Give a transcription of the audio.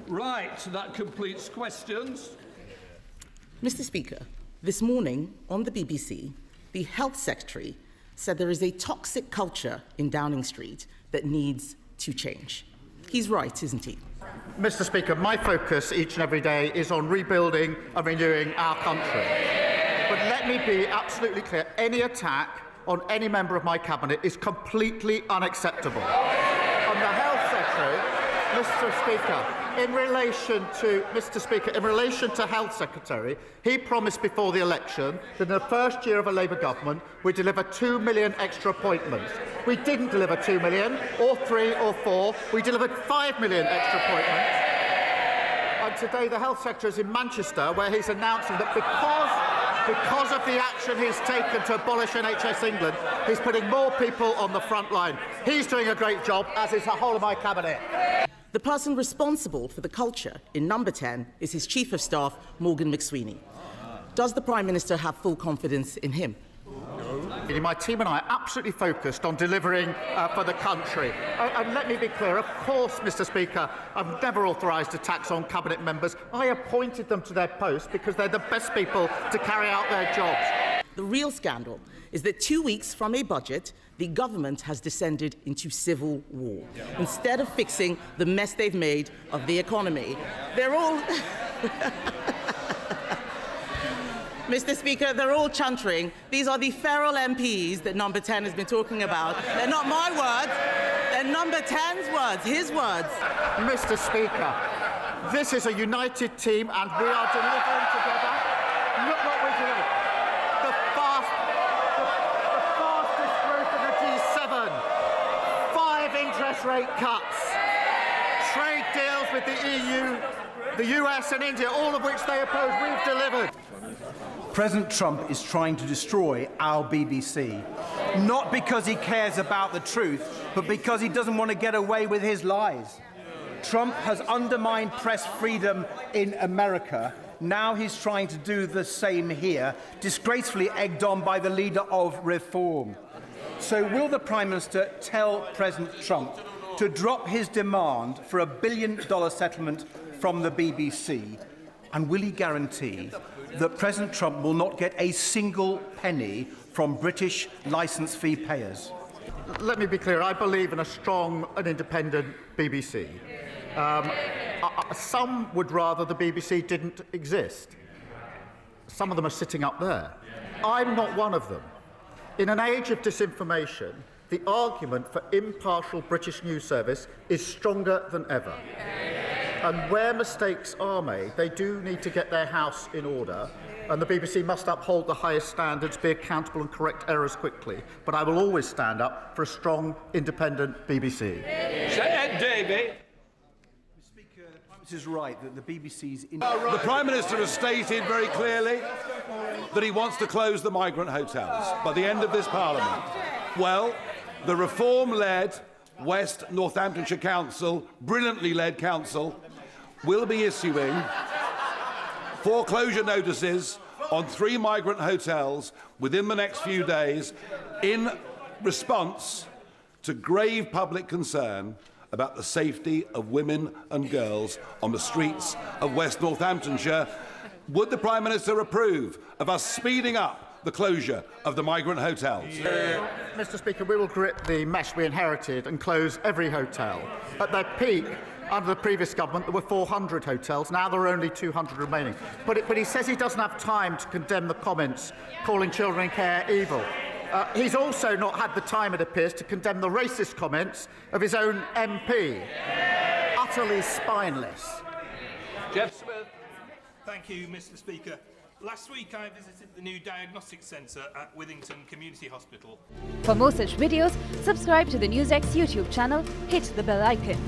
Right, that completes questions. Mr. Speaker, this morning on the BBC, the Health Secretary said there is a toxic culture in Downing Street that needs to change. He's right, isn't he? Mr. Speaker, my focus each and every day is on rebuilding and renewing our country. But let me be absolutely clear, any attack on any member of my cabinet is completely unacceptable. On the Health Secretary, Mr. Speaker, in relation to Health Secretary, he promised before the election that in the first year of a Labour government we'd deliver 2 million extra appointments. We didn't deliver 2 million, or 3 or 4. We delivered 5 million extra appointments. And today the Health Secretary is in Manchester, where he's announcing that because of the action he's taken to abolish NHS England, he's putting more people on the front line. He's doing a great job, as is the whole of my cabinet. The person responsible for the culture in number 10 is his Chief of Staff, Morgan McSweeney. Does the Prime Minister have full confidence in him? My team and I are absolutely focused on delivering for the country. And let me be clear, of course, Mr. Speaker, I've never authorised attacks on cabinet members. I appointed them to their posts because they're the best people to carry out their jobs. The real scandal is that 2 weeks from a budget, the government has descended into civil war. Instead of fixing the mess they've made of the economy, they're all... Mr. Speaker, they're all chuntering. These are the feral MPs that number 10 has been talking about. They're not my words, they're number 10's words, his words. Mr. Speaker, this is a united team and we are delivering together. Look what we're doing. The fastest growth of the G7. 5 interest rate cuts. Trade deals with the EU, the US and India, all of which they oppose. We've delivered. President Trump is trying to destroy our BBC, not because he cares about the truth, but because he doesn't want to get away with his lies. Trump has undermined press freedom in America. Now he's trying to do the same here, disgracefully egged on by the leader of Reform. So will the Prime Minister tell President Trump to drop his demand for a $1 billion settlement from the BBC? And will he guarantee that President Trump will not get a single penny from British licence fee payers? Let me be clear, I believe in a strong and independent BBC. Some would rather the BBC didn't exist. Some of them are sitting up there. I'm not one of them. In an age of disinformation, the argument for impartial British news service is stronger than ever. And where mistakes are made, they do need to get their house in order, and the BBC must uphold the highest standards, be accountable and correct errors quickly. But I will always stand up for a strong, independent BBC. Davey. Mr. Speaker, the Prime Minister is right that the BBC's... The Prime Minister has stated very clearly that he wants to close the migrant hotels by the end of this Parliament. Well, the Reform-led West Northamptonshire Council, brilliantly led council, will be issuing foreclosure notices on 3 migrant hotels within the next few days in response to grave public concern about the safety of women and girls on the streets of West Northamptonshire. Would the Prime Minister approve of us speeding up the closure of the migrant hotels? Mr. Speaker, we will grip the mesh we inherited and close every hotel. At their peak, under the previous government, there were 400 hotels. Now there are only 200 remaining. But he says he doesn't have time to condemn the comments calling children in care evil. He's also not had the time, it appears, to condemn the racist comments of his own MP. Utterly spineless. Jeff Smith. Thank you, Mr. Speaker. Last week I visited the new diagnostic centre at Withington Community Hospital. For more such videos, subscribe to the Newsx YouTube channel, hit the bell icon.